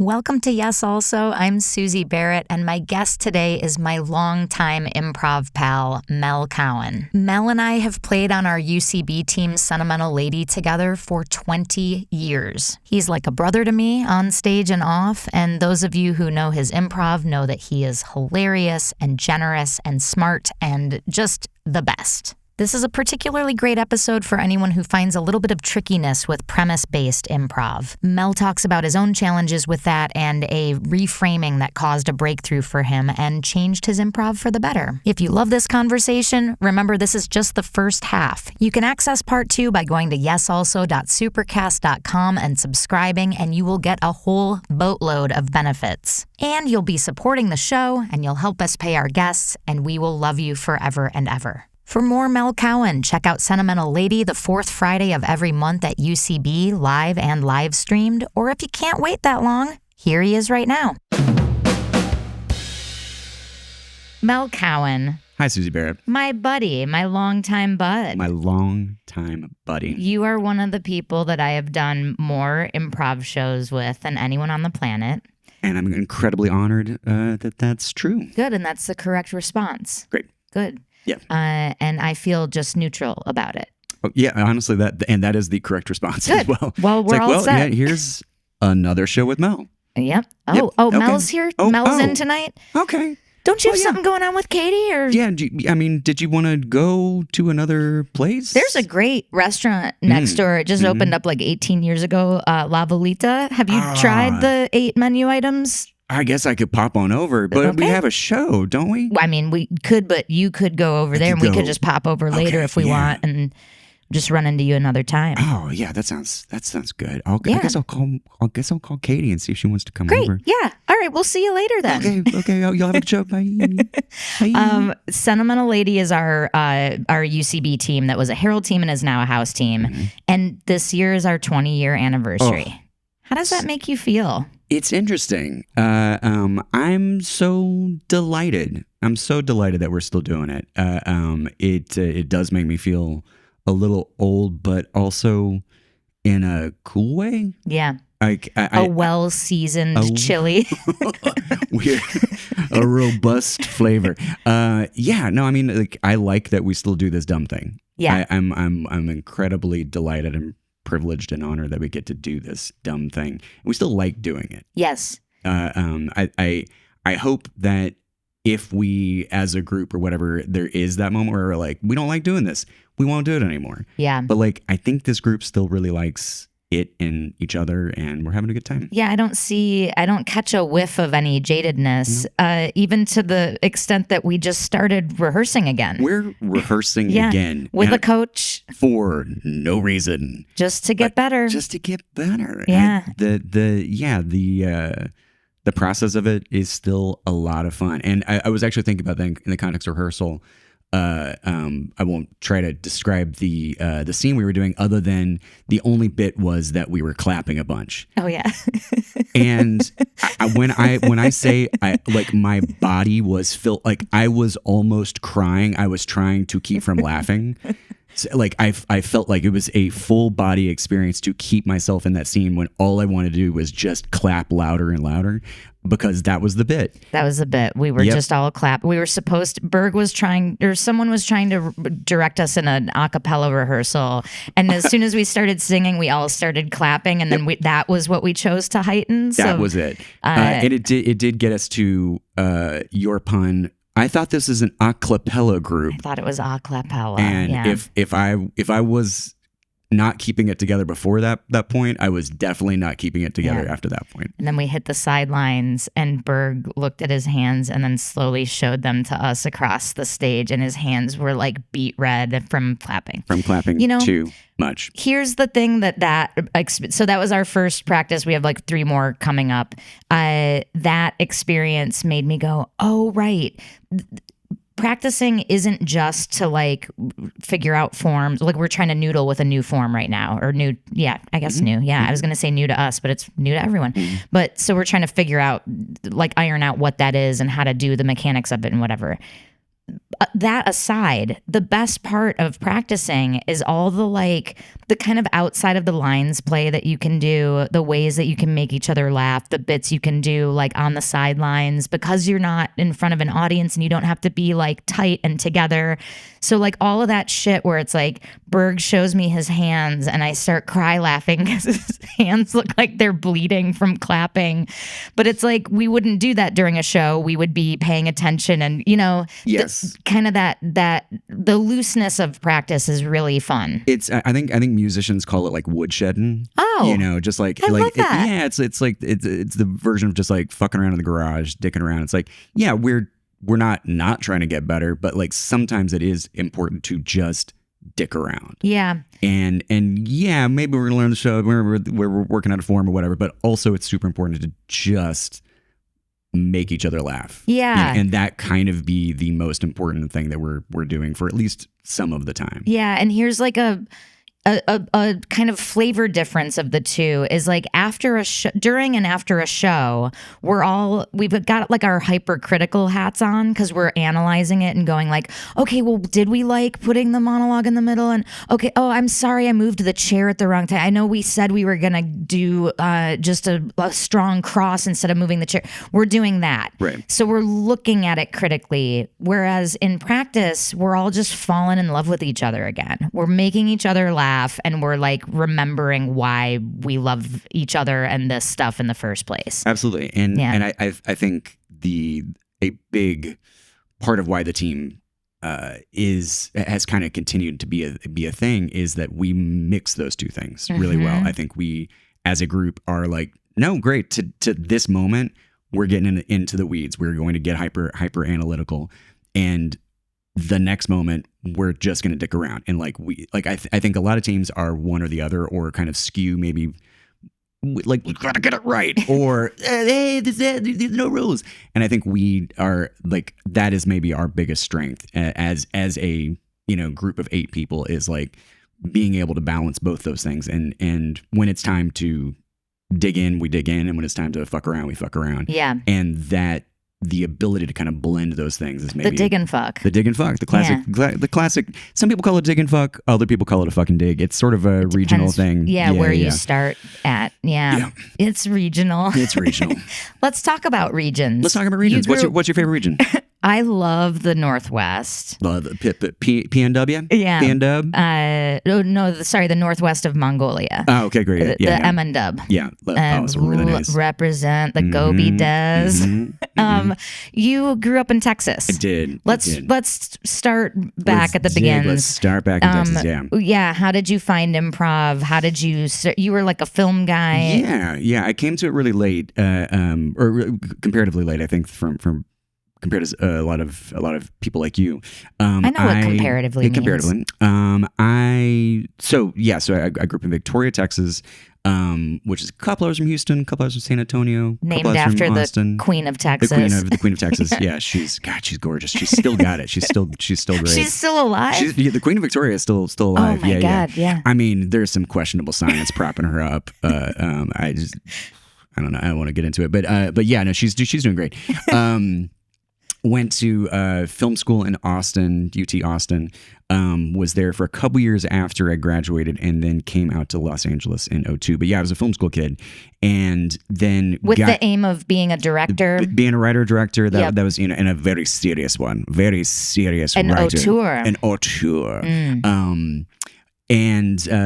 Welcome to Yes Also. I'm Suzi Barrett, and my guest today is my longtime improv pal, Mel Cowan. Mel and I have played on our UCB team Sentimental Lady together for 20 years. He's like a brother to me on stage and off, and those of you who know his improv know that he is hilarious and generous and smart and just the best. This is a particularly great episode for anyone who finds a little bit of trickiness with premise-based improv. Mel talks about his own challenges with that and a reframing that caused a breakthrough for him and changed his improv for the better. If you love this conversation, remember this is just the first half. You can access part 2 by going to yesalso.supercast.com and subscribing, and you will get a whole boatload of benefits. And you'll be supporting the show, and you'll help us pay our guests, and we will love you forever and ever. For more Mel Cowan, check out Sentimental Lady the 4th Friday of every month at UCB, live and live streamed. Or if you can't wait that long, here he is right now. Mel Cowan. Hi, Suzi Barrett. My buddy, my longtime bud. My longtime buddy. You are one of the people that I have done more improv shows with than anyone on the planet. And I'm incredibly honored that that's true. Good, and that's the correct response. Great. Good. Yeah. And I feel just neutral about it. Oh, yeah, honestly, that is the correct response Good. as well. Well, we're all set. Yeah, here's another show with Mel. Yep. Yep. Okay. Mel's here? Oh, Mel's in tonight? Okay. Don't you have something going on with Katie? Or Yeah, did you want to go to another place? There's a great restaurant next door. It just opened up like 18 years ago, La Volita. Have you tried the 8 menu items? I guess I could pop on over, but we have a show, don't we? I mean, we could, but you could go over there, and we could just pop over later if we want, and just run into you another time. Oh yeah, that sounds good. I guess I'll call Katie and see if she wants to come over. Great, yeah. All right, we'll see you later then. Okay. You'll have a show. Bye. Bye. Sentimental Lady is our UCB team that was a Herald team and is now a house team, and this year is our 20-year anniversary. Oh. How does that make you feel? It's interesting. I'm so delighted. I'm so delighted that we're still doing it. It does make me feel a little old, but also in a cool way. Yeah. A well-seasoned chili. A robust flavor. I like that we still do this dumb thing. Yeah. I'm incredibly delighted and privileged and honored that we get to do this dumb thing. We still like doing it. Yes. I hope that if we, as a group or whatever, there is that moment where we're like, we don't like doing this, we won't do it anymore. Yeah. But I think this group still really likes it and each other, and we're having a good time. Yeah, I don't catch a whiff of any jadedness, even to the extent that we just started rehearsing again. We're rehearsing again. With a coach. For no reason. Just to get better. Just to get better. Yeah. The process of it is still a lot of fun. And I was actually thinking about that in the context of rehearsal. I won't try to describe the scene we were doing, other than the only bit was that we were clapping a bunch. Oh yeah. And when I say my body was filled, I was almost crying. I was trying to keep from laughing. So, I felt like it was a full body experience to keep myself in that scene, when all I wanted to do was just clap louder and louder, because that was the bit. That was the bit. We were just all clap. We were supposed to, someone was trying to direct us in an a cappella rehearsal. And as soon as we started singing, we all started clapping. And then that was what we chose to heighten. That was it. And it did get us to your pun. I thought this is an a cappella group. I thought it was a cappella. And if I was not keeping it together before that point, I was definitely not keeping it together after that point. And then we hit the sidelines, and Berg looked at his hands and then slowly showed them to us across the stage, and his hands were beet red from clapping. From clapping too much. Here's the thing so that was our first practice. We have 3 more coming up. That experience made me go, oh, right. Practicing isn't just to figure out forms. We're trying to noodle with a new form right now, or new. Yeah, I guess new. Yeah, I was going to say new to us, but it's new to everyone. But so we're trying to figure out, iron out what that is and how to do the mechanics of it and whatever. that aside, the best part of practicing is all the kind of outside of the lines play that you can do, the ways that you can make each other laugh, the bits you can do like on the sidelines, because you're not in front of an audience and you don't have to be like tight and together. So like all of that shit where it's like Berg shows me his hands and I start cry laughing because his hands look like they're bleeding from clapping. But it's like we wouldn't do that during a show. We would be paying attention and, yes, kind of that the looseness of practice is really fun. I think musicians call it like woodshedding. Oh, just like I love that. it's like it's the version of just like fucking around in the garage, dicking around. It's like, yeah, we're not trying to get better, but like sometimes it is important to just dick around. Yeah. And yeah, maybe we're gonna learn the show. We're working out a form or whatever, but also it's super important to just make each other laugh. Yeah. And that kind of be the most important thing that we're doing for at least some of the time. Yeah. And here's like a kind of flavor difference of the two is like during and after a show, we've got like our hypercritical hats on because we're analyzing it and going like, okay, well, did we like putting the monologue in the middle? And okay, oh, I'm sorry, I moved the chair at the wrong time. I know we said we were gonna do just a strong cross instead of moving the chair. We're doing that, right? So we're looking at it critically. Whereas in practice, we're all just falling in love with each other again. We're making each other laugh. And we're like remembering why we love each other and this stuff in the first place. Absolutely. And I think a big part of why the team has kind of continued to be a thing is that we mix those two things really well. I think we as a group are like, no, great, to this moment we're getting into the weeds. We're going to get hyper analytical, and the next moment we're just going to dick around. And like I think a lot of teams are one or the other, or kind of skew maybe like, we gotta get it right, or hey, there's no rules. And I think we are like, that is maybe our biggest strength as a group of 8 people, is like being able to balance both those things. And when it's time to dig in, we dig in, and when it's time to fuck around, we fuck around. Yeah. And that the ability to kind of blend those things is maybe the dig and fuck. The dig and fuck. The classic. Yeah. The classic. Some people call it dig and fuck. Other people call it a fucking dig. It's sort of a regional thing. Yeah, where you start at. Yeah. It's regional. It's regional. Let's talk about regions. Let's talk about regions. What's your favorite region? I love the Northwest. The PNW? Yeah. PNW? Sorry, the Northwest of Mongolia. Oh, okay, great. The Emendub. Yeah. It's really nice. Represent the Gobi Des. You grew up in Texas. I did. Let's start back at the beginning. Let's start back in Texas, yeah. Yeah, how did you find improv? How did you were like a film guy? Yeah. I came to it really late, or comparatively late, I think, from compared to a lot of people like you. I know what comparatively means. Comparatively. So I grew up in Victoria, Texas, which is a couple hours from Houston, a couple hours from San Antonio. Named after the Queen of Texas. The Queen of Texas. Yeah, she's gorgeous. She's still got it. She's still great. She's still alive? The Queen of Victoria is still alive. Oh my God, yeah. I mean, there's some questionable science propping her up. I don't know. I don't want to get into it, but yeah, no, she's doing great. Went to film school in Austin, UT Austin. Was there for a couple years after I graduated, and then came out to Los Angeles in 2002. But yeah, I was a film school kid, and then with the aim of being a director, being a writer-director. That was and a very serious one, very serious an writer, an auteur.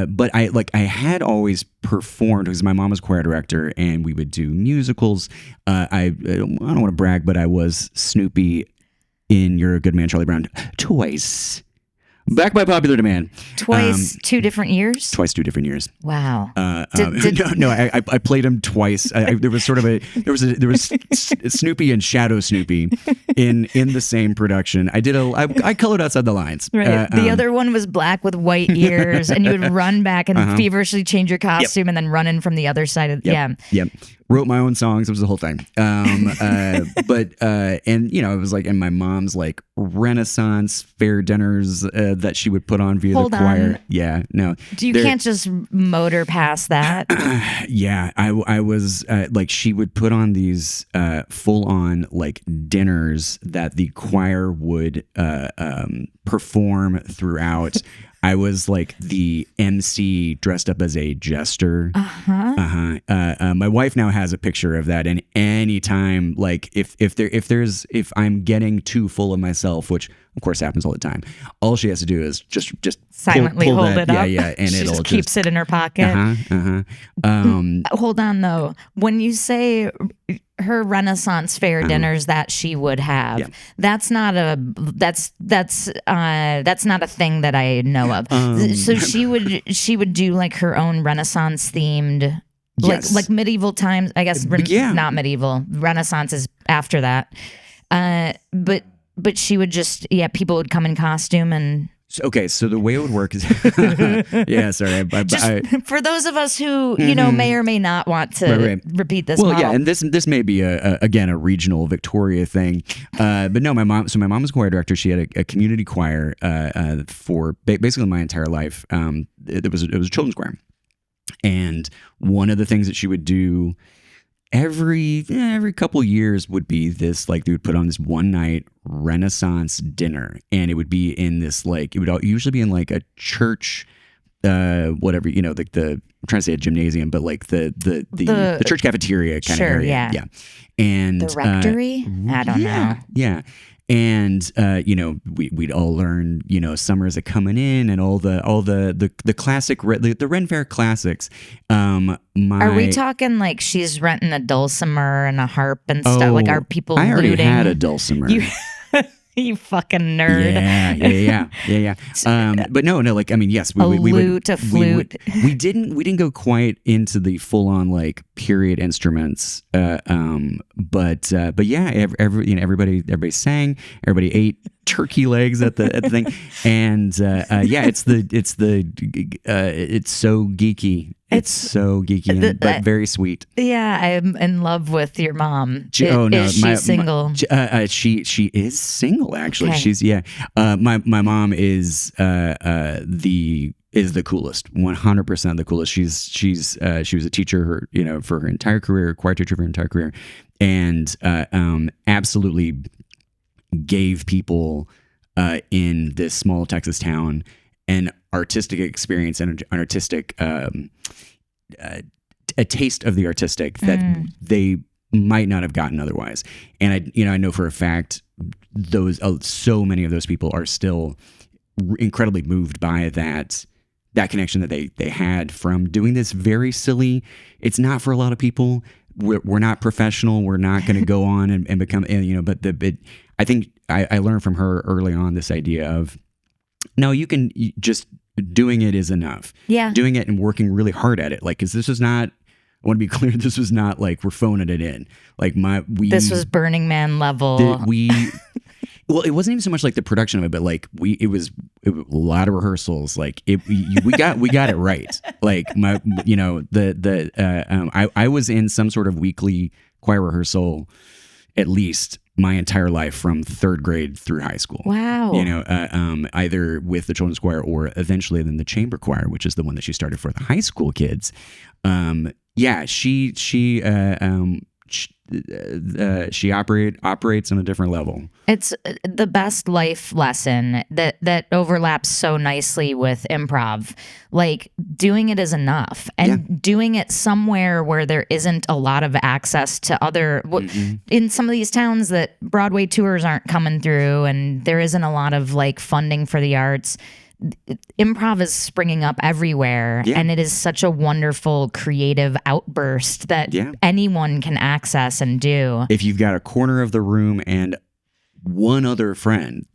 But I had always performed because my mom was choir director, and we would do musicals. I don't want to brag, but I was Snoopy in You're a Good Man, Charlie Brown twice. Back by popular demand. Twice, 2 different years? Twice, 2 different years. Wow. I played him twice. There was Snoopy and Shadow Snoopy in the same production. I colored outside the lines. Right. The other one was black with white ears, and you would run back and feverishly change your costume and then run in from the other side of Yep. Wrote my own songs. It was the whole thing. It was like in my mom's like Renaissance fair dinners that she would put on via the choir. On. Yeah, no. You can't just motor past that. Yeah, I was like, she would put on these full on like dinners numbers that the choir would perform throughout. I was like the MC dressed up as a jester. My wife now has a picture of that, and anytime, like if I'm getting too full of myself, which of course happens all the time, all she has to do is just silently pull hold that, it up. yeah, and she it'll just keeps it in her pocket. Hold on though, when you say her Renaissance fair dinners that she would have, that's not a thing that I know of. So she would do like her own Renaissance themed, like medieval times, I guess. Not medieval. Renaissance is after that. But she would just, people would come in costume and. Okay, so the way it would work is, for those of us who may or may not want to repeat this. Model. And this may be again a regional Victoria thing, but no, my mom was a choir director. She had a community choir for basically my entire life. It was a children's choir, and one of the things that she would do every couple years would be this, like, they would put on this one night Renaissance dinner, and it would be in this, like, it would usually be in like a church, whatever, like I'm trying to say a gymnasium, but like the church cafeteria kind of area. Yeah. And the rectory? I don't know. Yeah. And we'd all learn Summers Are Coming In and all the classic the Ren Fair classics. Are we talking like she's renting a dulcimer and a harp and stuff? Like, are people I already looting? had a dulcimer. You fucking nerd. Yeah. But no, like, I mean, yes, a flute. We didn't go quite into the full on like period instruments. But yeah, everybody sang, everybody ate turkey legs at the thing, and it's so geeky. It's so geeky, but very sweet. Yeah, I'm in love with your mom. Is she single? She is single, actually. Okay. She's my mom is the coolest, 100% the coolest. She was a teacher, for her entire career, choir teacher for her entire career, and absolutely gave people in this small Texas town an artistic experience and an artistic a taste of the artistic that they might not have gotten otherwise. And I know for a fact so many of those people are still incredibly moved by that connection that they had from doing this very silly. It's not for a lot of people. We're not professional. We're not going to go on and become, but I think I learned from her early on this idea of, no, you just doing it is enough. Yeah. Doing it and working really hard at it. Like, cause this is not, I want to be clear. This was not like we're phoning it in. Like this was Burning Man level. Well, it wasn't even so much like the production of it, but like it was a lot of rehearsals. Like we got it right. Like I was in some sort of weekly choir rehearsal at least my entire life from third grade through high school. Wow. Either with the children's choir or eventually then the chamber choir, which is the one that she started for the high school kids. She operates on a different level. It's the best life lesson that overlaps so nicely with improv. Like, doing it is enough, and doing it somewhere where there isn't a lot of access to other in some of these towns that Broadway tours aren't coming through, and there isn't a lot of like funding for the arts. Improv is springing up everywhere, and it is such a wonderful creative outburst that anyone can access and do. If you've got a corner of the room and one other friend,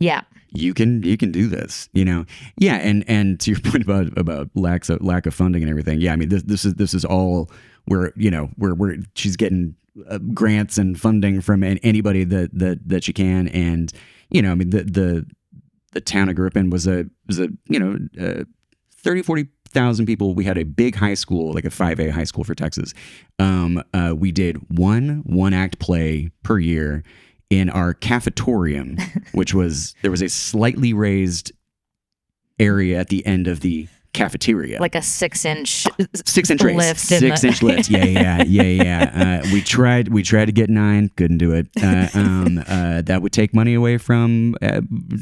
you can do this, and to your point about lack of funding and everything. I mean, this is all where she's getting grants and funding from anybody that she can, and I mean the town I grew up in was a 30,000-40,000 people. We had a big high school, like a 5A high school for Texas. We did one act play per year in our cafetorium, there was a slightly raised area at the end of the cafeteria. Like a 6-inch 6-inch raise. lift. 6-inch lift. Yeah. We tried to get 9. Couldn't do it. That would take money away from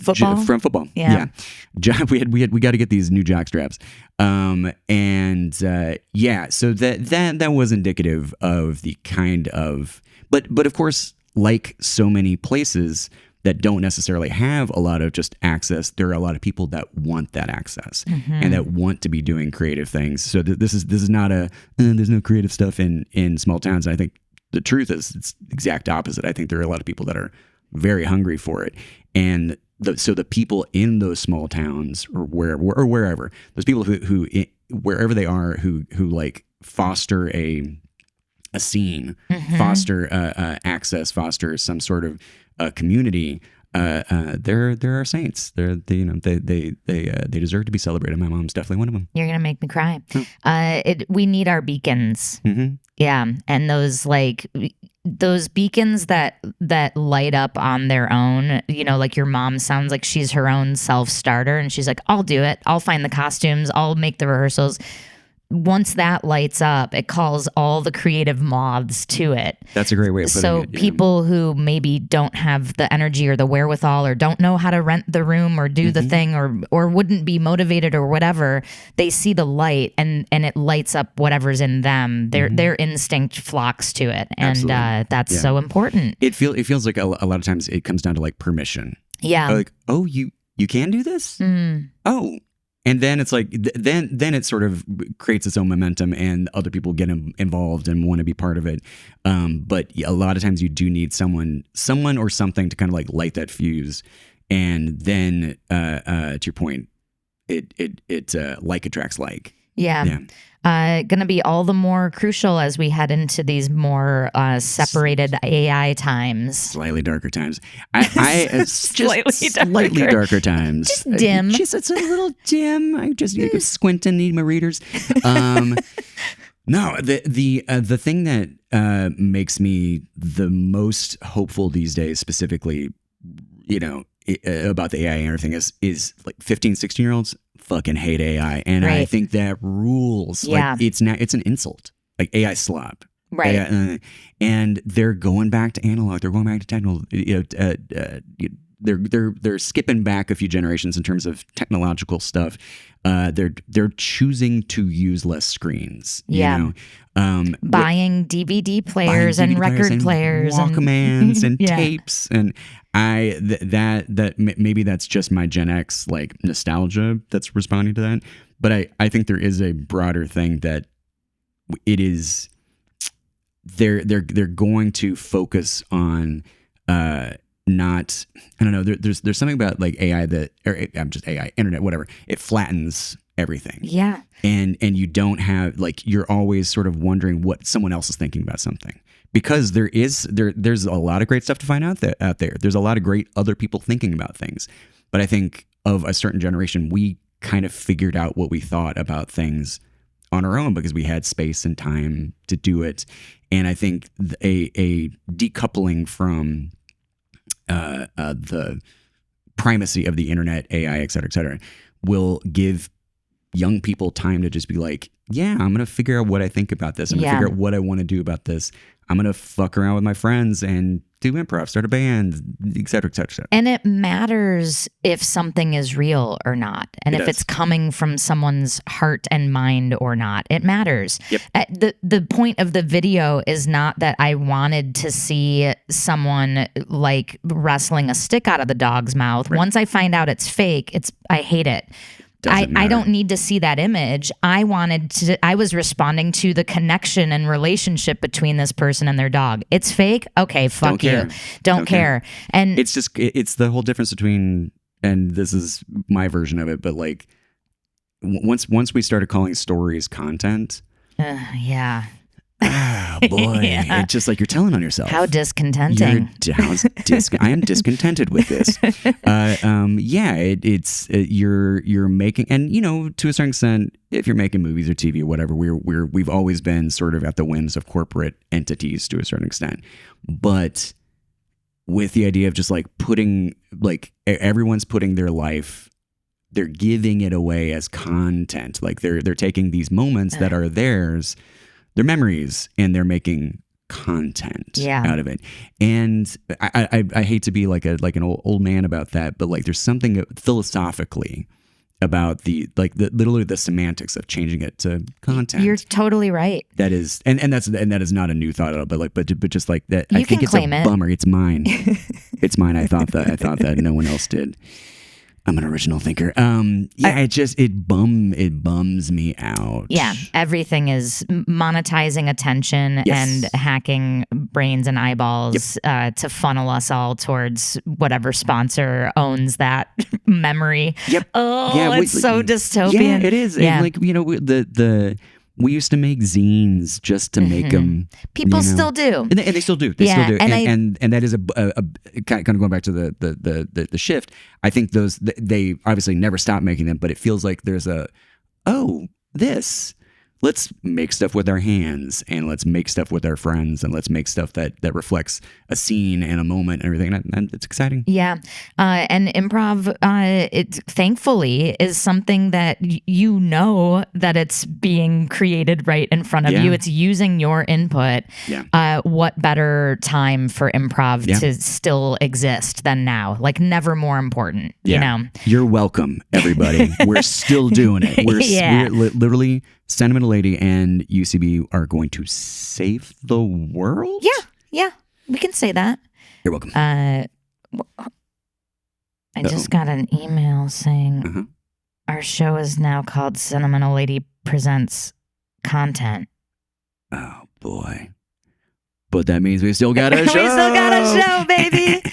football. From football. Yeah. We got to get these new jock straps. So that was indicative of the kind of, but of course, like so many places that don't necessarily have a lot of just access, there are a lot of people that want that access and that want to be doing creative things. So this is not there's no creative stuff in small towns. And I think the truth is it's the exact opposite. I think there are a lot of people that are very hungry for it. And so the people in those small towns or wherever, those people who wherever they are, who like foster a scene, foster access, foster some sort of community. There are saints. They deserve to be celebrated. My mom's definitely one of them. You're gonna make me cry. We need our beacons. Yeah, and those beacons that light up on their own. Like your mom sounds like she's her own self-starter, and she's like, I'll do it. I'll find the costumes. I'll make the rehearsals. Once that lights up, it calls all the creative moths to it. That's a great way of putting it. So people who maybe don't have the energy or the wherewithal or don't know how to rent the room or do the thing or wouldn't be motivated or whatever, they see the light and it lights up whatever's in them. Their instinct flocks to it. And that's so important. It feels like a lot of times it comes down to like permission. Yeah. Like, oh, you can do this? Oh. And then it's like, then it sort of creates its own momentum and other people get involved and want to be part of it. But a lot of times you do need someone or something to kind of like light that fuse. And then, to your point, it like attracts like. Yeah. Going to be all the more crucial as we head into these more separated AI times. Slightly darker times. Slightly darker times. Just dim. It's a little dim. I just need to squint and need my readers. No, the thing that makes me the most hopeful these days, specifically, about the AI and everything is like 15, 16-year-olds fucking hate AI. And I think that rules. Yeah. Like it's an insult. Like AI slop. Right. And they're going back to analog. They're going back to technical. They're skipping back a few generations in terms of technological stuff. They're choosing to use less screens. Buying DVD players and record players, Walkmans and tapes, and maybe that's just my Gen X like nostalgia that's responding to that. But I think there is a broader thing that it is. They're going to focus on not, I don't know, there's something about like AI I'm just AI, internet, whatever. It flattens everything. Yeah. And you don't have, like, you're always sort of wondering what someone else is thinking about something. Because there's a lot of great stuff to find out there. There's a lot of great other people thinking about things. But I think of a certain generation, we kind of figured out what we thought about things on our own because we had space and time to do it. And I think a decoupling from the primacy of the internet, AI, et cetera, will give young people time to just be like, yeah, I'm going to figure out what I think about this. I'm going to figure out what I want to do about this. I'm going to fuck around with my friends and do improv, start a band, et cetera, et cetera, et cetera. And it matters if something is real or not. And if it's coming from someone's heart and mind or not. It matters. Yep. The point of the video is not that I wanted to see someone like wrestling a stick out of the dog's mouth. Right. Once I find out it's fake, I hate it. I don't need to see that image. I was responding to the connection and relationship between this person and their dog. It's fake. Okay, fuck you. Don't care. And it's the whole difference between, and this is my version of it, but like once we started calling stories content. Yeah. Oh boy, it's just like you're telling on yourself. How discontenting. I am discontented with this. You're making, and to a certain extent, if you're making movies or TV or whatever, we've always been sort of at the whims of corporate entities to a certain extent. But with the idea of just like everyone's putting their life they're giving it away as content. Like they're taking these moments that are theirs, their memories, and they're making content out of it. And I hate to be like an old man about that, but like there's something philosophically about literally the semantics of changing it to content. You're totally right. That is, and that is not a new thought at all, but just like that, You I think it's a it. bummer. It's mine. It's mine. I thought that no one else did. I'm an original thinker. It bums me out. Yeah, everything is monetizing attention and hacking brains and eyeballs to funnel us all towards whatever sponsor owns that memory. Yep. Oh, it's so dystopian. Yeah, it is. Yeah. And we used to make zines just to make them. People still do, and they still do. They still do. And that is a kind of going back to the shift. I think they obviously never stopped making them, but it feels like there's let's make stuff with our hands, and let's make stuff with our friends, and let's make stuff that reflects a scene and a moment and everything. And it's exciting. Yeah. And improv, it thankfully is something that that it's being created right in front of you. It's using your input. Yeah. What better time for improv to still exist than now? Like never more important, you know? You're welcome, everybody. We're still doing it. We're literally Sentimental Lady and UCB are going to save the world? Yeah, we can say that. You're welcome. I just got an email saying our show is now called Sentimental Lady Presents Content. Oh, boy. But that means we still got a show. We still got a show, baby.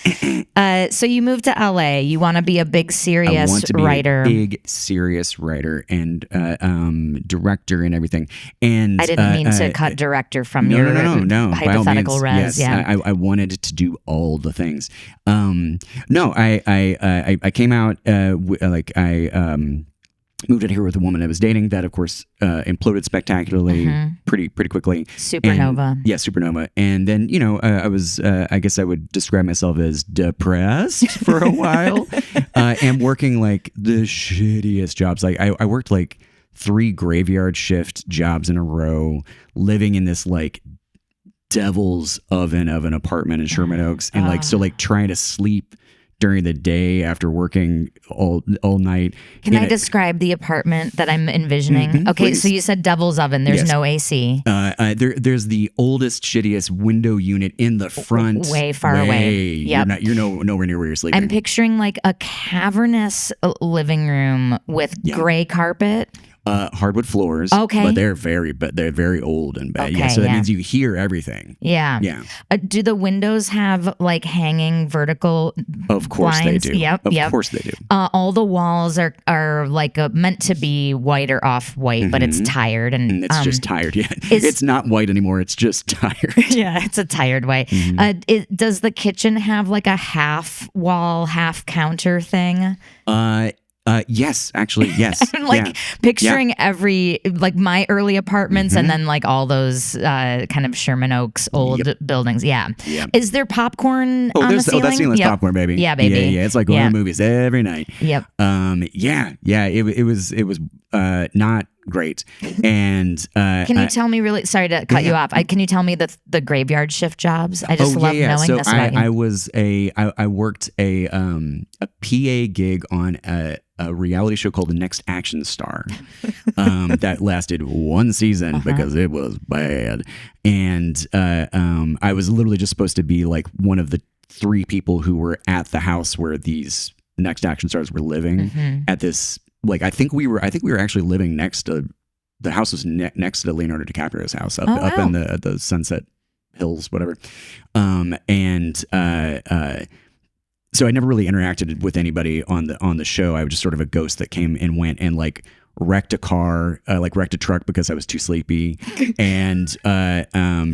So you moved to LA. You want to be a big, serious writer. A big, serious writer and director and everything. And I didn't mean to cut director from your hypothetical res. Yes, yeah. I wanted to do all the things. I came out moved in here with a woman I was dating that, of course, imploded spectacularly pretty quickly. Supernova. Supernova. And then, I was, I guess I would describe myself as depressed for a while and working like the shittiest jobs. Like I worked like 3 graveyard shift jobs in a row, living in this like devil's oven of an apartment in Sherman Oaks. And trying to sleep during the day after working all night. Can I describe the apartment that I'm envisioning? Okay, please. So you said devil's oven. There's no AC. There's the oldest, shittiest window unit in the front. Way far away. Yep. You're nowhere near where you're sleeping. I'm picturing like a cavernous living room with gray carpet. Hardwood floors. Okay. But they're very old and bad. Okay, so that means you hear everything. Yeah. Yeah. Do the windows have like hanging vertical Of course blinds? They do. Yep. Of course they do. All the walls are like meant to be white or off-white, but it's tired. And it's just tired. Yeah. It's not white anymore. It's just tired. Yeah. It's a tired white. Does the kitchen have like a half wall, half counter thing? Yes, actually, yes. I'm picturing every, like my early apartments and then like all those kind of Sherman Oaks old buildings. Yeah. Yep. Is there popcorn on the ceiling? Oh, that ceiling's popcorn, baby. Yeah, baby. Yeah. It's like going to movies every night. Yep. It was not great. And can you tell me sorry to cut you off. Can you tell me the graveyard shift jobs? I just love knowing this about you. I worked a PA gig on a reality show called The Next Action Star that lasted 1 season because it was bad. And I was literally just supposed to be like one of the 3 people who were at the house where these Next Action Stars were living at this. Like I think we were actually living next to the house was next to Leonardo DiCaprio's house up in the Sunset Hills, whatever. So I never really interacted with anybody on the show. I was just sort of a ghost that came and went and like wrecked a car, wrecked a truck because I was too sleepy and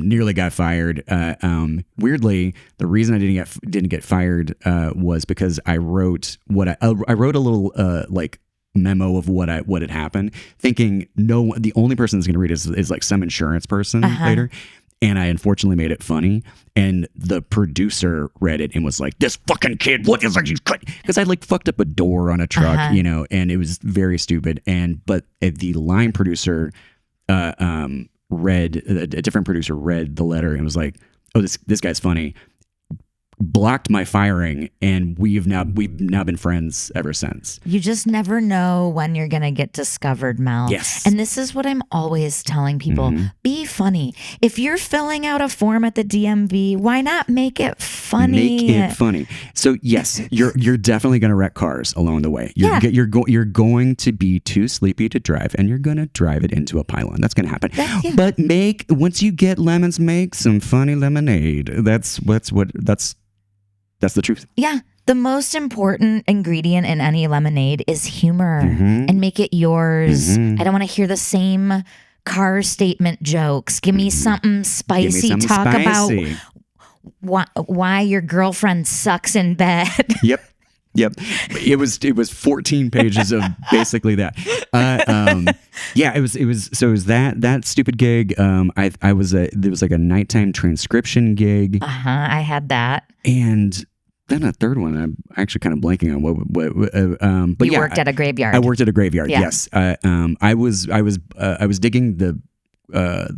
nearly got fired. Weirdly, the reason I didn't get fired was because I wrote I wrote a little memo of what had happened, thinking the only person that's going to read it is like some insurance person later. and I unfortunately made it funny. And the producer read it and was like, "This fucking kid, what is like she's cut?" Because I like fucked up a door on a truck, and it was very stupid. But the line producer, read a different producer read the letter and was like, "Oh, this guy's funny." Blocked my firing, and we've now been friends ever since. You just never know when you're going to get discovered, Mel. Yes. And this is what I'm always telling people. Be funny. If you're filling out a form at the DMV, why not make it funny? Make it funny. So yes, you're definitely going to wreck cars along the way. You're going to be too sleepy to drive, and you're going to drive it into a pylon. That's going to happen. But once you get lemons, make some funny lemonade. That's the truth. Yeah. The most important ingredient in any lemonade is humor, and make it yours. I don't want to hear the same car statement jokes. Give me something spicy. Talk about why your girlfriend sucks in bed. Yep. It was 14 pages of basically that. It was that stupid gig. There was like a nighttime transcription gig. I had that. And then a third one, I'm actually kind of blanking on what. But you worked at a graveyard. I worked at a graveyard. Yeah. Yes. I was digging the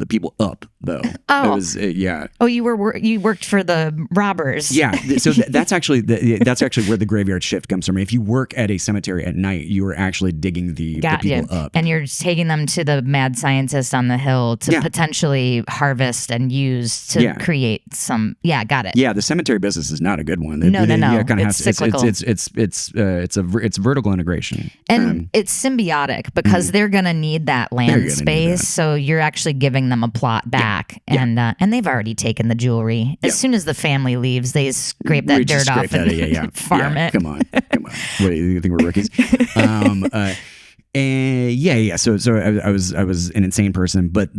people up though. Oh, yeah. Oh, you worked for the robbers. Yeah. So that's actually where the graveyard shift comes from. If you work at a cemetery at night, you are actually digging the people up, and you're taking them to the mad scientist on the hill to potentially harvest and use to create some. Yeah, got it. Yeah, the cemetery business is not a good one. No. It's cyclical. It's vertical integration, and it's symbiotic because they're gonna need that land space. So you're actually giving them a plot back, and they've already taken the jewelry. As soon as the family leaves, they scrape that dirt off and farm it. Come on. What do you think we're rookies? So I was an insane person, but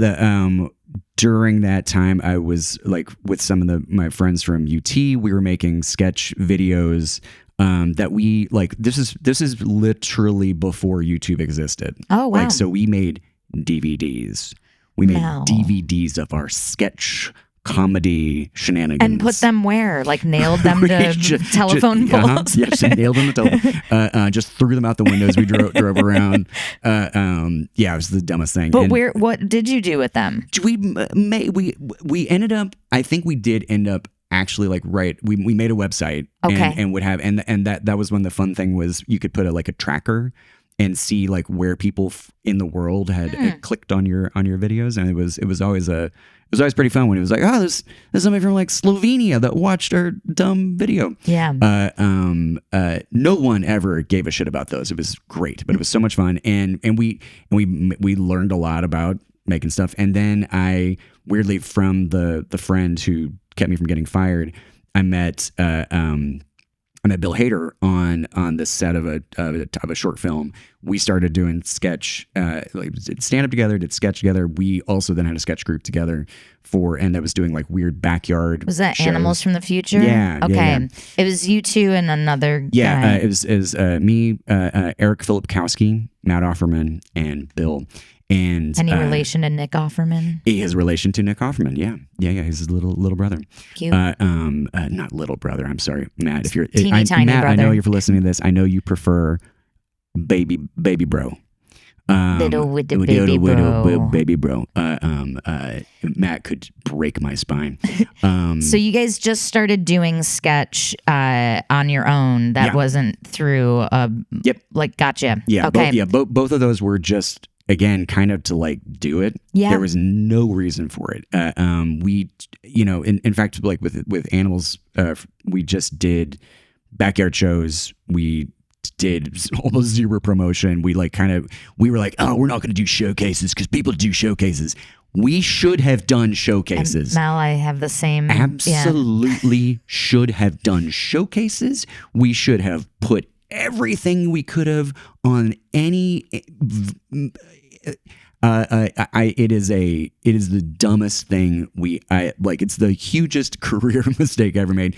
during that time, I was like with some of my friends from UT. We were making sketch videos. That we like. This is literally before YouTube existed. Oh wow! So we made DVDs. We made DVDs of our sketch comedy shenanigans. And put them where? Like nailed them to telephone poles? Yes, nailed them to telephone. Just threw them out the windows. We drove around. It was the dumbest thing. But what did you do with them? We ended up, I think we did end up actually we made a website and would have, and that was when the fun thing was you could put a tracker and see like where people in the world had clicked on your videos, and it was always pretty fun when it was like, oh, there's somebody from like Slovenia that watched our dumb video. Yeah. No one ever gave a shit about those. It was great, but it was so much fun, and we learned a lot about making stuff. And then I weirdly, from the friend who kept me from getting fired, I met Bill Hader on the set of a short film. We started doing sketch, stand up together, did sketch together. We also then had a sketch group together and that was doing like weird backyard. Was that shows. Animals from the Future? Yeah. Okay. Yeah. It was you two and another guy. Yeah. It was me, Eric Filipkowski, Matt Offerman, and Bill. And any relation to Nick Offerman? His relation to Nick Offerman, yeah. He's his little brother. Cute. Not little brother. I'm sorry, Matt. If you're tiny Matt, brother. I know you're listening to this. I know you prefer baby bro. Little baby bro. Matt could break my spine. So you guys just started doing sketch on your own. That wasn't through. Yep. Like gotcha. Yeah. Okay. Both of those were just. Again, kind of to like do it. Yeah. There was no reason for it. We, in fact, like with animals, we just did backyard shows. We did almost zero promotion. We were like, oh, we're not going to do showcases because people do showcases. We should have done showcases. And Mel, I have the same. Absolutely should have done showcases. We should have put everything we could have on any. It is the dumbest thing it's the hugest career mistake I ever made.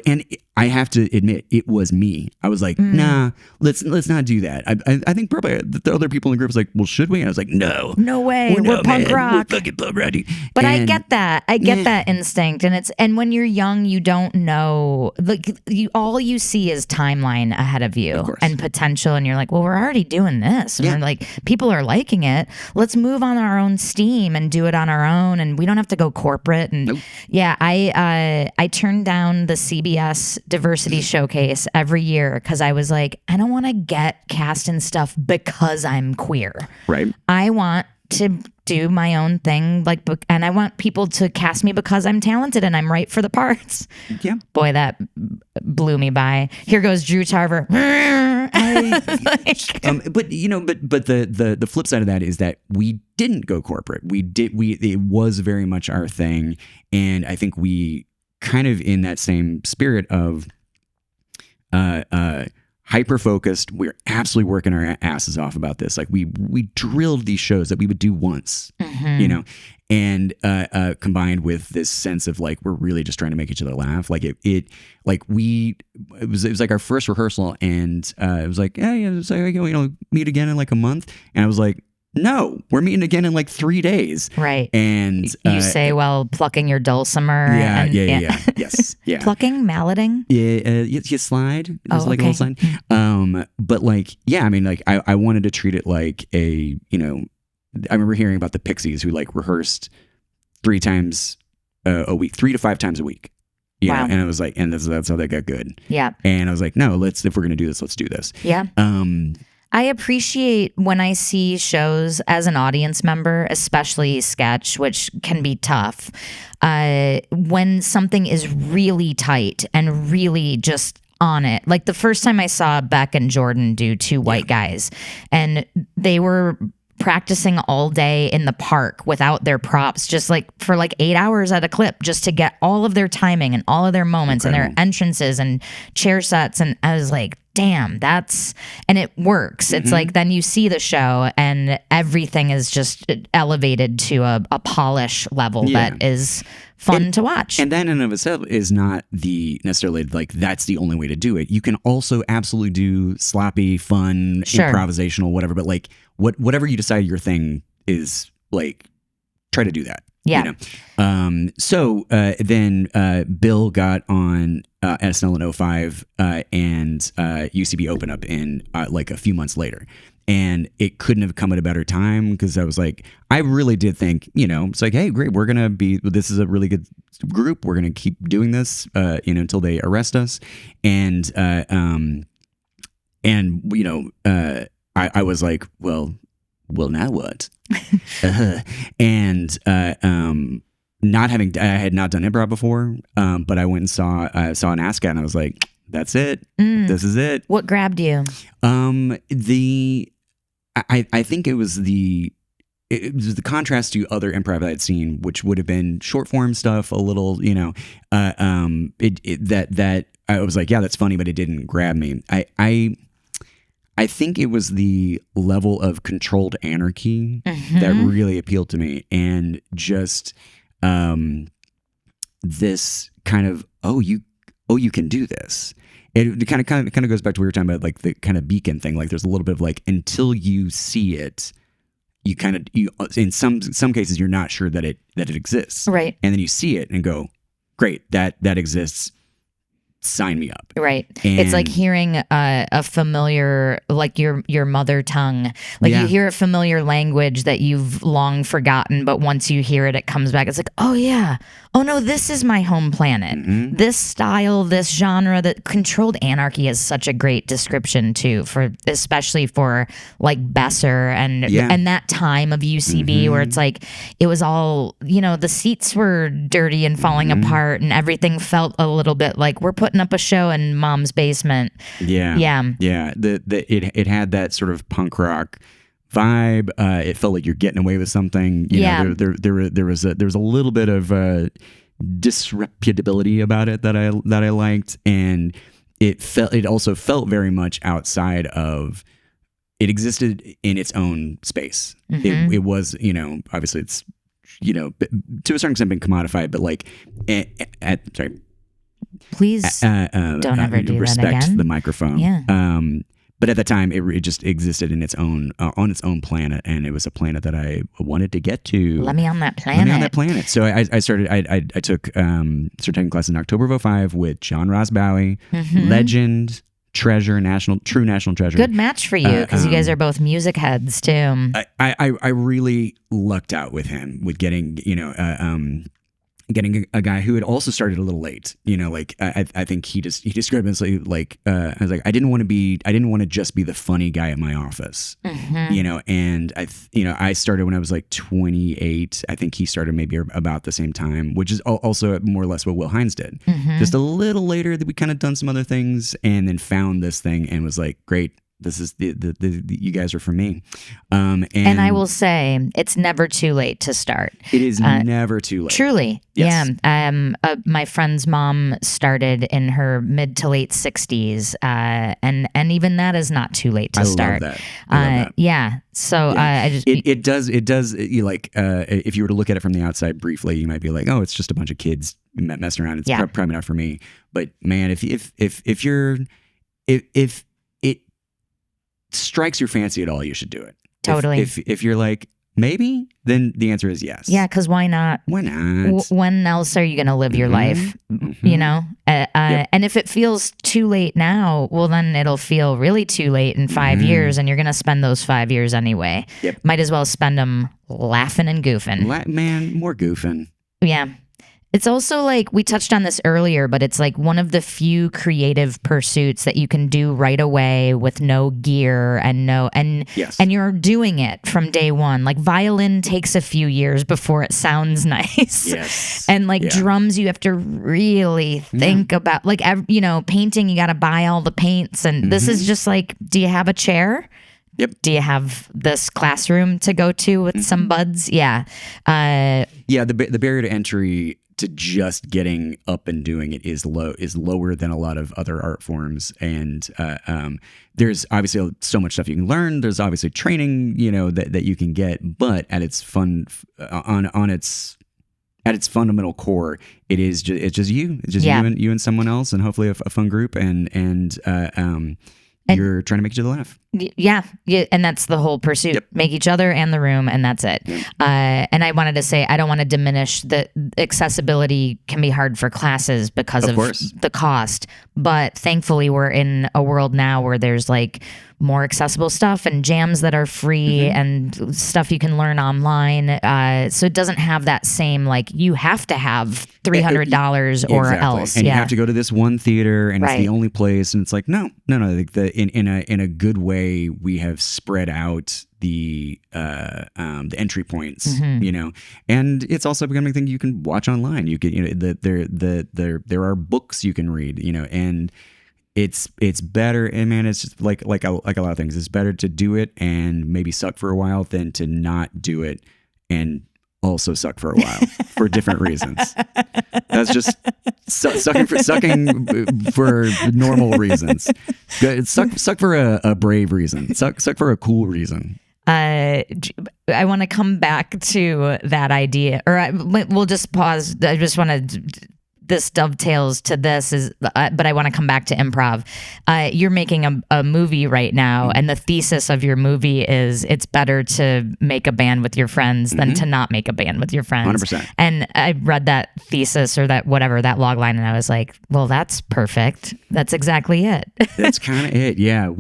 And I have to admit, it was me. I was like, nah, let's not do that. I think probably the other people in the group was like, well, should we? And I was like, no way. We're punk rock. We're fucking punk rock. But I get that. I get that instinct, and when you're young, you don't know. Like all you see is timeline ahead of you and potential, and you're like, well, we're already doing this. And we're like, people are liking it. Let's move on our own steam and do it on our own, and we don't have to go corporate. And I turned down the CBS diversity showcase every year because I was like, I don't want to get cast in stuff because I'm queer. Right. I want to do my own thing, and I want people to cast me because I'm talented and I'm right for the parts. Yeah. Boy, that blew me by. Here goes Drew Tarver. But the flip side of that is that we didn't go corporate. It was very much our thing, and I think we kind of in that same spirit of hyper focused. We're absolutely working our asses off about this. Like we drilled these shows that we would do once, and combined with this sense of like we're really just trying to make each other laugh. Like it was like our first rehearsal, and it was like, it's like, meet again in like a month, and I was like, no, we're meeting again in like 3 days. Right. And you say, well, plucking your dulcimer. Yeah. Yes. Yeah. Plucking, malleting. Yeah. You slide. There's like a little slide. But like, I mean, like I wanted to treat it like I remember hearing about the Pixies who like rehearsed 3 times a week, 3 to 5 times a week. Wow. And I was like, and that's how they got good. Yeah. And I was like, no, if we're going to do this, let's do this. Yeah. I appreciate when I see shows as an audience member, especially sketch, which can be tough, when something is really tight and really just on it. Like the first time I saw Beck and Jordan do 2 white guys, and they were practicing all day in the park without their props, just like for like 8 hours at a clip, just to get all of their timing and all of their moments and their entrances and chair sets. And I was like, damn, and it works. It's like, then you see the show and everything is just elevated to a polish level that is fun to watch. And that in and of itself is not necessarily like that's the only way to do it. You can also absolutely do sloppy, fun, improvisational, whatever. But like whatever you decide your thing is, like, try to do that. Yeah. So then Bill got on SNL in 05 and UCB opened up in like a few months later. And it couldn't have come at a better time because I was like, I really did think, it's like, hey, great, this is a really good group. We're going to keep doing this, until they arrest us. And I was like, well, now what? And I had not done improv before, but I went and saw an ASCAT, and I was like, that's it. This is it. What grabbed you? I think it was the contrast to other improv I'd seen, which would have been short form stuff, a little, that I was like, yeah, that's funny, but it didn't grab me. I think it was the level of controlled anarchy that really appealed to me, and just this kind of you can do this. It kind of goes back to what we were talking about, like the kind of beacon thing. Like there's a little bit of like, until you see it, you in some cases you're not sure that it exists, right? And then you see it and go, great, that exists. Sign me up. Right. And it's like hearing a familiar, like your mother tongue. Like you hear a familiar language that you've long forgotten, but once you hear it, it comes back. It's like, oh yeah. Oh no, this is my home planet. This style, this genre. That controlled anarchy is such a great description too, especially for like Besser and that time of UCB where it's like it was all, the seats were dirty and falling apart, and everything felt a little bit like we're putting up a show in mom's basement. It had that sort of punk rock vibe. It felt like you're getting away with something. There was a little bit of disreputability about it that I liked, and it also felt very much outside of. It existed in its own space. It was, obviously it's, to a certain extent been commodified, but like Please don't ever do that respect again. the microphone. Yeah. But at the time, it just existed in its own on its own planet, and it was a planet that I wanted to get to. Let me on that planet. Let me on that planet. So I took started taking classes in October of 2005 with John Ross Bowie, legend, treasure, true national treasure. Good match for you because you guys are both music heads too. I really lucked out with him with getting getting a guy who had also started a little late. Like I think he described it like I was like I didn't want to just be the funny guy at my office. And I started when I was like 28. I think he started maybe about the same time, which is also more or less what Will Hines did. Just a little later that we kind of done some other things and then found this thing and was like, great. This is the you guys are for me. And I will say it's never too late to start. It is never too late. Truly. Yes. Yeah. My friend's mom started in her mid to late 60s. And even that is not too late to start. I love that. Yeah. So I just it does you like if you were to look at it from the outside briefly, you might be like, oh, it's just a bunch of kids messing around. It's probably not for me. But man, if it strikes your fancy at all, you should do it. Totally. If you're like, maybe, then the answer is yes. Yeah, because why not? Why not? When else are you going to live your life? And if it feels too late now, well, then it'll feel really too late in 5 years, and you're going to spend those 5 years anyway. Yep. Might as well spend them laughing and goofing. Man, more goofing. Yeah. It's also like, we touched on this earlier, but it's like one of the few creative pursuits that you can do right away with no gear and you're doing it from day one. Like violin takes a few years before it sounds nice. Yes. And drums, you have to really think about, like, painting, you got to buy all the paints. And this is just like, do you have a chair? Yep. Do you have this classroom to go to with some buds? Yeah. The barrier to entry to just getting up and doing it is lower than a lot of other art forms, and there's obviously so much stuff you can learn. There's obviously training, that you can get, but at its fundamental core, it's just you. It's just you and someone else, and hopefully a fun group, and you're trying to make each other laugh. Yeah, and that's the whole pursuit. Yep. Make each other and the room, and that's it. Yep. And I wanted to say, I don't want to diminish that accessibility can be hard for classes because of the cost. But thankfully, we're in a world now where there's like more accessible stuff and jams that are free and stuff you can learn online. So it doesn't have that same, like, you have to have $300 or else. And you have to go to this one theater and it's Right. the only place. And it's like, no. Like in a good way, we have spread out the entry points, and it's also becoming a thing you can watch online. You can, there are books you can read, and it's better. And man, it's just like a lot of things. It's better to do it and maybe suck for a while than to not do it and also suck for a while for different reasons. That's just sucking for normal reasons. Suck for a brave reason. Suck for a cool reason. I want to come back to that idea, or we'll just pause. I just want to. This dovetails to this, but I want to come back to improv. You're making a movie right now, and the thesis of your movie is it's better to make a band with your friends than to not make a band with your friends. 100%. And I read that thesis or that log line, and I was like, well, that's perfect. That's exactly it. That's kind of it. Yeah.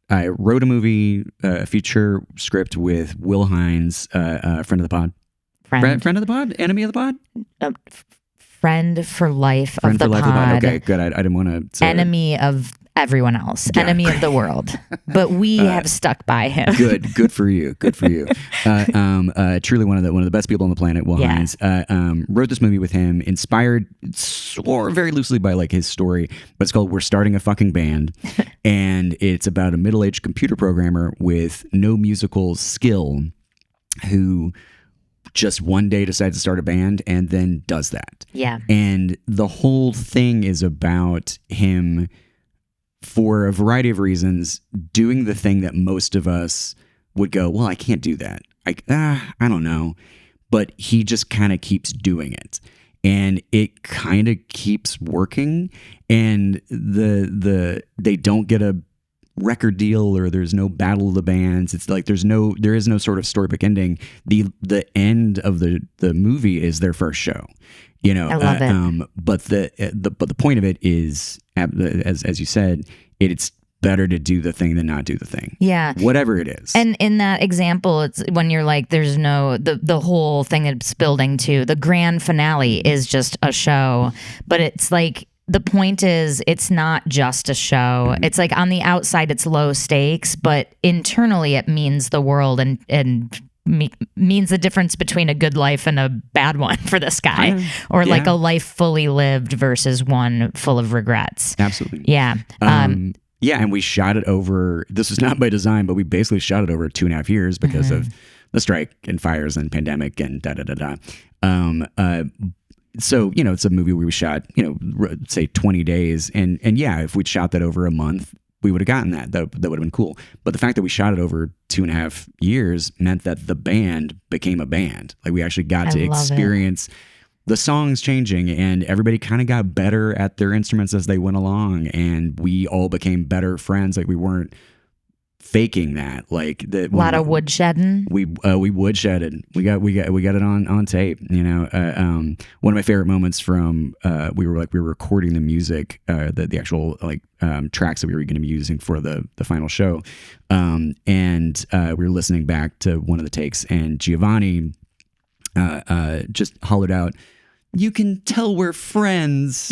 I wrote a movie, a feature script with Will Hines, friend of the pod. Friend of the pod? Enemy of the pod? Friend for life Friend of the for life pod. Of the pod. Okay, good. I didn't want to say enemy of everyone else. Yeah. Enemy of the world. But we have stuck by him. Good for you. Good for you. Truly one of the best people on the planet, Will Hines. Wrote this movie with him, inspired very loosely by like his story, but it's called We're Starting a Fucking Band. And it's about a middle-aged computer programmer with no musical skill who just one day decides to start a band and then does that. Yeah. And the whole thing is about him, for a variety of reasons, doing the thing that most of us would go, well, I can't do that. I don't know. But he just kind of keeps doing it. and it kind of keeps working, and they don't get a record deal, or there's no battle of the bands. It's like there is no sort of storybook ending. The end of the movie is their first show, you know. I love it. But the point of it is, as you said, it's better to do the thing than not do the thing. Yeah. Whatever it is. And in that example, it's when you're like, there's no, the whole thing it's building to, the grand finale is just a show, but it's like, the point is, it's not just a show. It's like on the outside, it's low stakes, but internally, it means the world and means the difference between a good life and a bad one for this guy, or like a life fully lived versus one full of regrets. Absolutely. Yeah. Yeah, and we shot it over. This was not by design, but we basically shot it over 2.5 years because of the strike and fires and pandemic and da da da da. So, you know, it's a movie we shot, you know, say 20 days. And yeah, if we'd shot that over a month, we would have gotten that. That would have been cool. But the fact that we shot it over 2.5 years meant that the band became a band. Like we actually got to experience the songs changing, and everybody kind of got better at their instruments as they went along. And we all became better friends. Like we weren't faking that. Like a lot of woodshedding. We woodshedded. We got it on tape. You know, one of my favorite moments from we were recording the music, the actual tracks that we were going to be using for the final show, and we were listening back to one of the takes, and Giovanni just hollered out, "You can tell we're friends."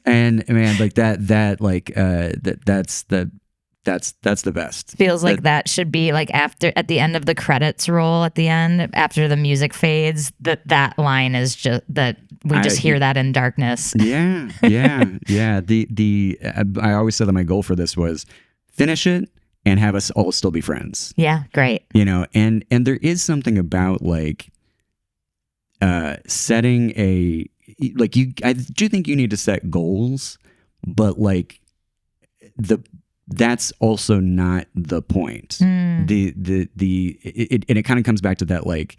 And man, like that's the best. Feels like that should be like at the end of the credits roll at the end, after the music fades, that line is just that we just hear that in darkness. Yeah. I always said that my goal for this was finish it and have us all still be friends. Yeah, great. You know, and there is something about like setting I do think you need to set goals, but like that's also not the point. It kind of comes back to that like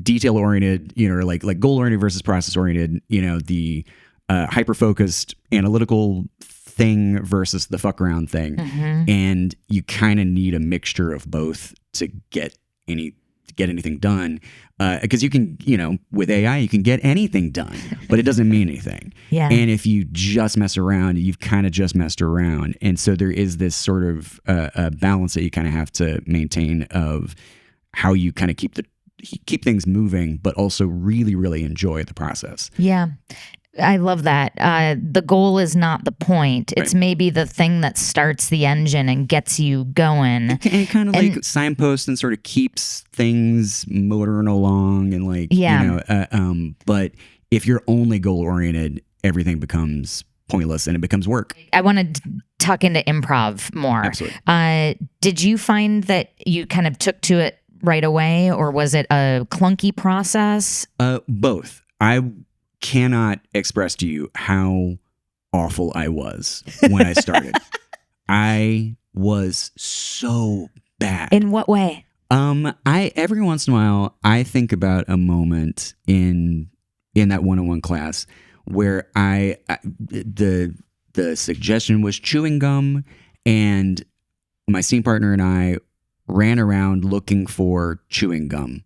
detail oriented, you know, or like goal oriented versus process oriented, you know, the hyper focused analytical thing versus the fuck around thing. And you kind of need a mixture of both to get anything done, because you can, you know, with AI you can get anything done, but it doesn't mean anything. Yeah. And if you just mess around, you've kind of just messed around. And so there is this sort of balance that you kind of have to maintain of how you kind of keep things moving, but also really, really enjoy the process. Yeah. I love that. The goal is not the point. It's maybe the thing that starts the engine and gets you going. And kind of like signposts and sort of keeps things motoring along and like, you know, but if you're only goal oriented, everything becomes pointless and it becomes work. I want to tuck into improv more. Absolutely. Did you find that you kind of took to it right away, or was it a clunky process? Both. I cannot express to you how awful I was when I started. I was so bad. In what way? I every once in a while I think about a moment in that one-on-one class where the suggestion was chewing gum, and my scene partner and I ran around looking for chewing gum.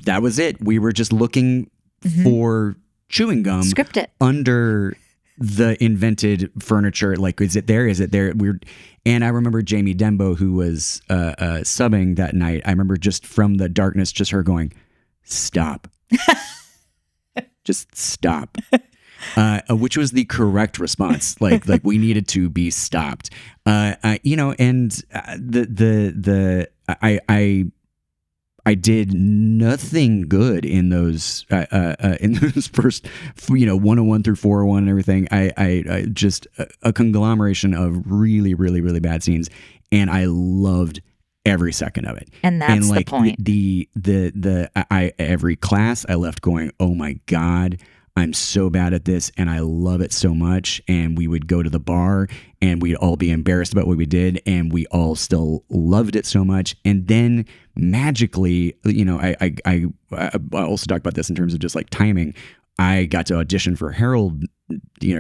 That was it. We were just looking for chewing gum. Script it. Under the invented furniture. Like, is it there? Is it there? And I remember Jamie Dembo, who was subbing that night. I remember just from the darkness, just her going, "Stop." Just stop. Which was the correct response. Like we needed to be stopped. You know, and I did nothing good in those first, you know, 101 through 401 and everything. I just a conglomeration of really, really, really bad scenes, and I loved every second of it. And that's like, the point. Every class I left going, "Oh my God, I'm so bad at this and I love it so much." And we would go to the bar and we'd all be embarrassed about what we did, and we all still loved it so much. And then magically, I also talk about this in terms of just like timing. I got to audition for Herald,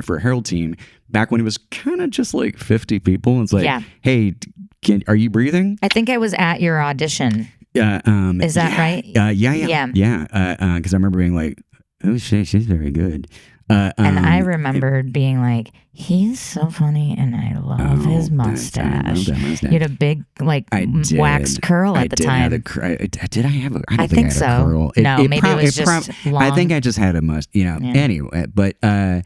for a Herald team back when it was kind of just like 50 people. It's like, hey, are you breathing? I think I was at your audition. Is that right? Yeah. Because I remember being like, oh shit, she's very good. And I remembered being like, he's so funny, and I love his mustache. I love that mustache. You had a big, waxed curl at the time. Did I have a? I don't think I had so. A curl. Maybe it was just long. I think I just had a mustache. Anyway, but I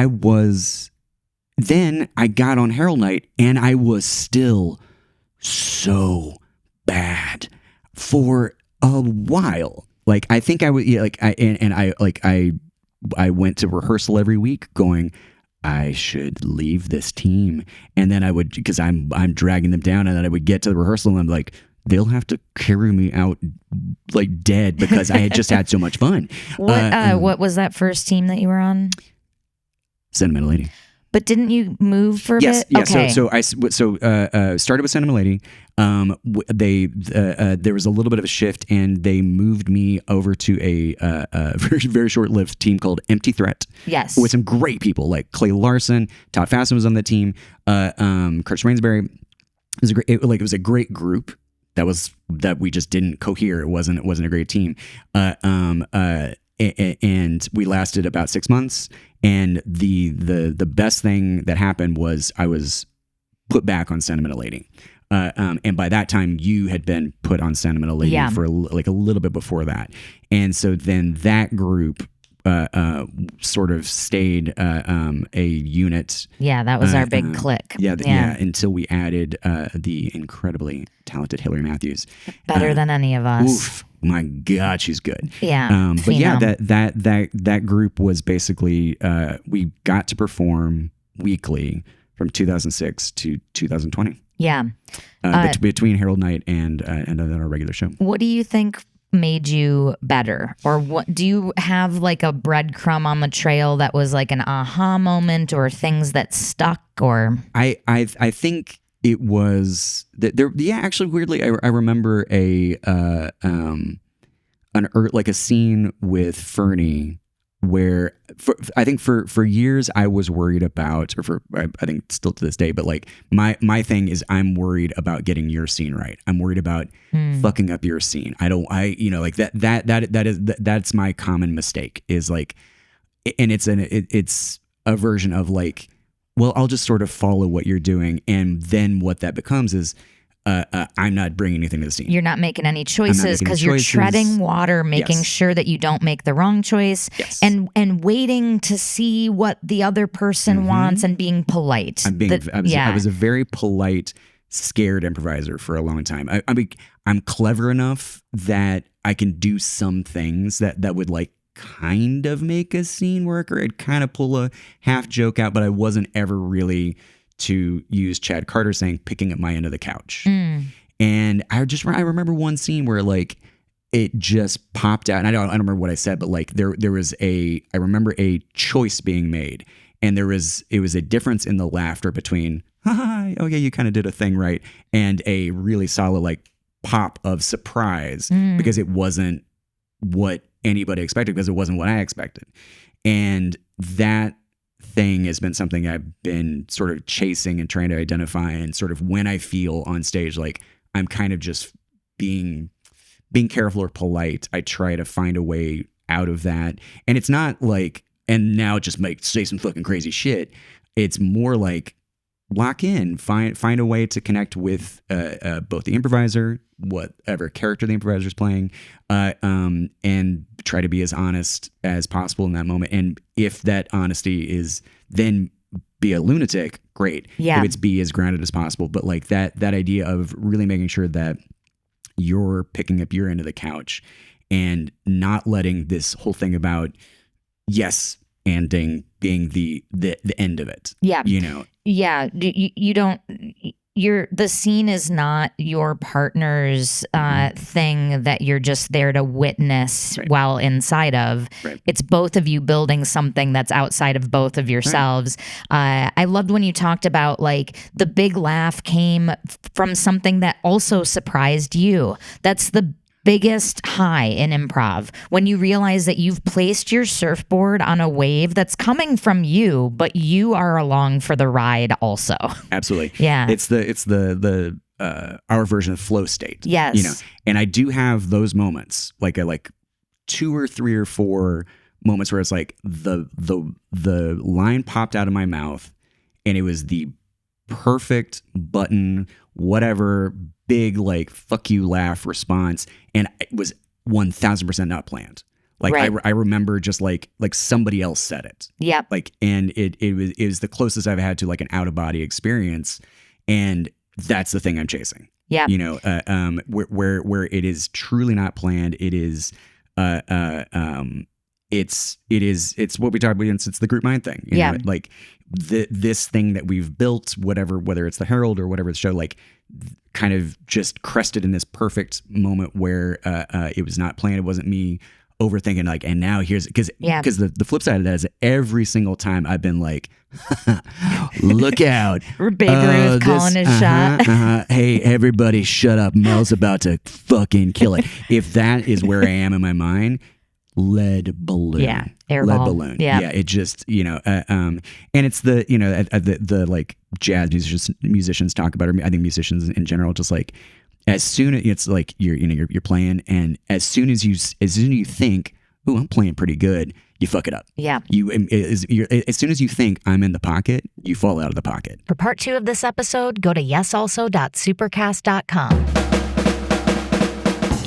was. Then I got on Herald Night, and I was still so bad for a while. Like I think I was I went to rehearsal every week going, I should leave this team. And then I would, because I'm dragging them down, and then I would get to the rehearsal and I'm like, they'll have to carry me out like dead because I had just had so much fun. What was that first team that you were on? Sentimental Lady. But didn't you move for a bit? Yeah. Okay. So I started with Sentimental Lady. There was a little bit of a shift, and they moved me over to a very, very short-lived team called Empty Threat. Yes. With some great people like Clay Larson, Todd Fasten was on the team. Kurt Rainsbury. It was a great group. That we just didn't cohere. It wasn't a great team. And we lasted about 6 months. And the best thing that happened was I was put back on Sentimental Lady. And by that time, you had been put on Sentimental Lady for a little bit before that. And so then that group sort of stayed a unit. Yeah, that was our big clique. Yeah, until we added the incredibly talented Hillary Matthews. Better than any of us. Oof. My God, she's good. Yeah. But yeah, that group was basically we got to perform weekly from 2006 to 2020. Yeah. Between Herald Night and then our regular show. What do you think made you better? Or what do you have like a breadcrumb on the trail that was like an aha moment, or things that stuck? Or I think it was that there. Yeah, actually, weirdly, I remember a scene with Fernie where I think for years I was worried about, I think still to this day, but like my thing is I'm worried about getting your scene right. I'm worried about fucking up your scene. That's my common mistake is like, and it's a version of like, well, I'll just sort of follow what you're doing. And then what that becomes is, I'm not bringing anything to the scene. You're not making any choices because you're treading water, making sure that you don't make the wrong choice, and waiting to see what the other person wants and being polite. I was a very polite, scared improviser for a long time. I'm clever enough that I can do some things that would like kind of make a scene work, or I'd kind of pull a half joke out, but I wasn't ever really, to use Chad Carter saying, picking up my end of the couch. And I remember one scene where like it just popped out, and I don't remember what I said, but like there was I remember a choice being made, and it was a difference in the laughter between oh yeah, you kind of did a thing right, and a really solid like pop of surprise because it wasn't what anybody expected, because it wasn't what I expected. And that thing has been something I've been sort of chasing and trying to identify, and sort of when I feel on stage like I'm kind of just being careful or polite, I try to find a way out of that. And it's not like, and now just say some fucking crazy shit. It's more like lock in, find a way to connect with both the improviser, whatever character the improviser is playing, and try to be as honest as possible in that moment. And if that honesty is then be a lunatic, great. Yeah. If it's be as grounded as possible. But like that idea of really making sure that you're picking up your end of the couch and not letting this whole thing about yes anding being the end of it. Yeah. You know? Yeah. You don't, the scene is not your partner's thing that you're just there to witness while inside of. Right. It's both of you building something that's outside of both of yourselves. I loved when you talked about like the big laugh came from something that also surprised you. That's the biggest high in improv, when you realize that you've placed your surfboard on a wave that's coming from you, but you are along for the ride also. Absolutely. Yeah. It's the our version of flow state. Yes. You know, and I do have those moments, like 2 or 3 or 4 moments where it's like the line popped out of my mouth and it was the perfect button, whatever, big like fuck you laugh response, and it was 1000% not planned. Like I remember just like somebody else said it. Yeah. Like, and it was the closest I've had to like an out of body experience, and that's the thing I'm chasing. Yeah. You know, where it is truly not planned. It is it's what we talked about. It's the group mind thing. You know? Like this thing that we've built, whether it's the Herald or whatever the show, like kind of just crested in this perfect moment where it was not planned. It wasn't me overthinking like, and now here's because the flip side of that is every single time I've been like, look out, Babe Ruth calling his shot. Hey, everybody shut up, Mel's about to fucking kill it. If that is where I am in my mind, lead balloon. Yeah. Airball. Lead balloon. Yeah. It just, you know, and it's the, you know, the like jazz musicians talk about, or I think musicians in general, just like as soon as it's like you're playing, and as soon as you think, oh, I'm playing pretty good, you fuck it up. Yeah. As soon as you think I'm in the pocket, you fall out of the pocket. For part 2 of this episode, go to yesalso.supercast.com.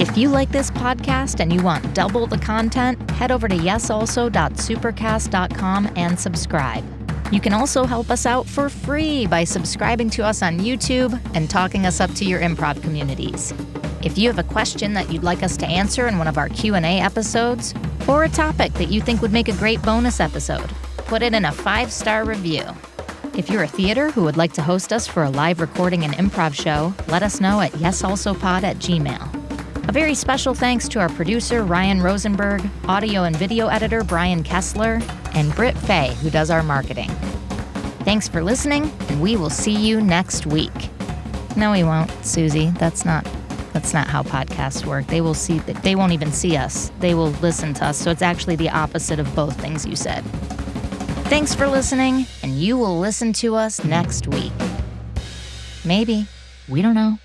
If you like this podcast and you want double the content, head over to yesalso.supercast.com and subscribe. You can also help us out for free by subscribing to us on YouTube and talking us up to your improv communities. If you have a question that you'd like us to answer in one of our Q&A episodes, or a topic that you think would make a great bonus episode, put it in a 5-star review. If you're a theater who would like to host us for a live recording and improv show, let us know at yesalsopod@gmail.com. A very special thanks to our producer, Ryan Rosenberg, audio and video editor, Brian Kessler, and Britt, Faye, who does our marketing. Thanks for listening, and we will see you next week. No, we won't, Suzi. That's not how podcasts work. They won't even see us. They will listen to us, so it's actually the opposite of both things you said. Thanks for listening, and you will listen to us next week. Maybe. We don't know.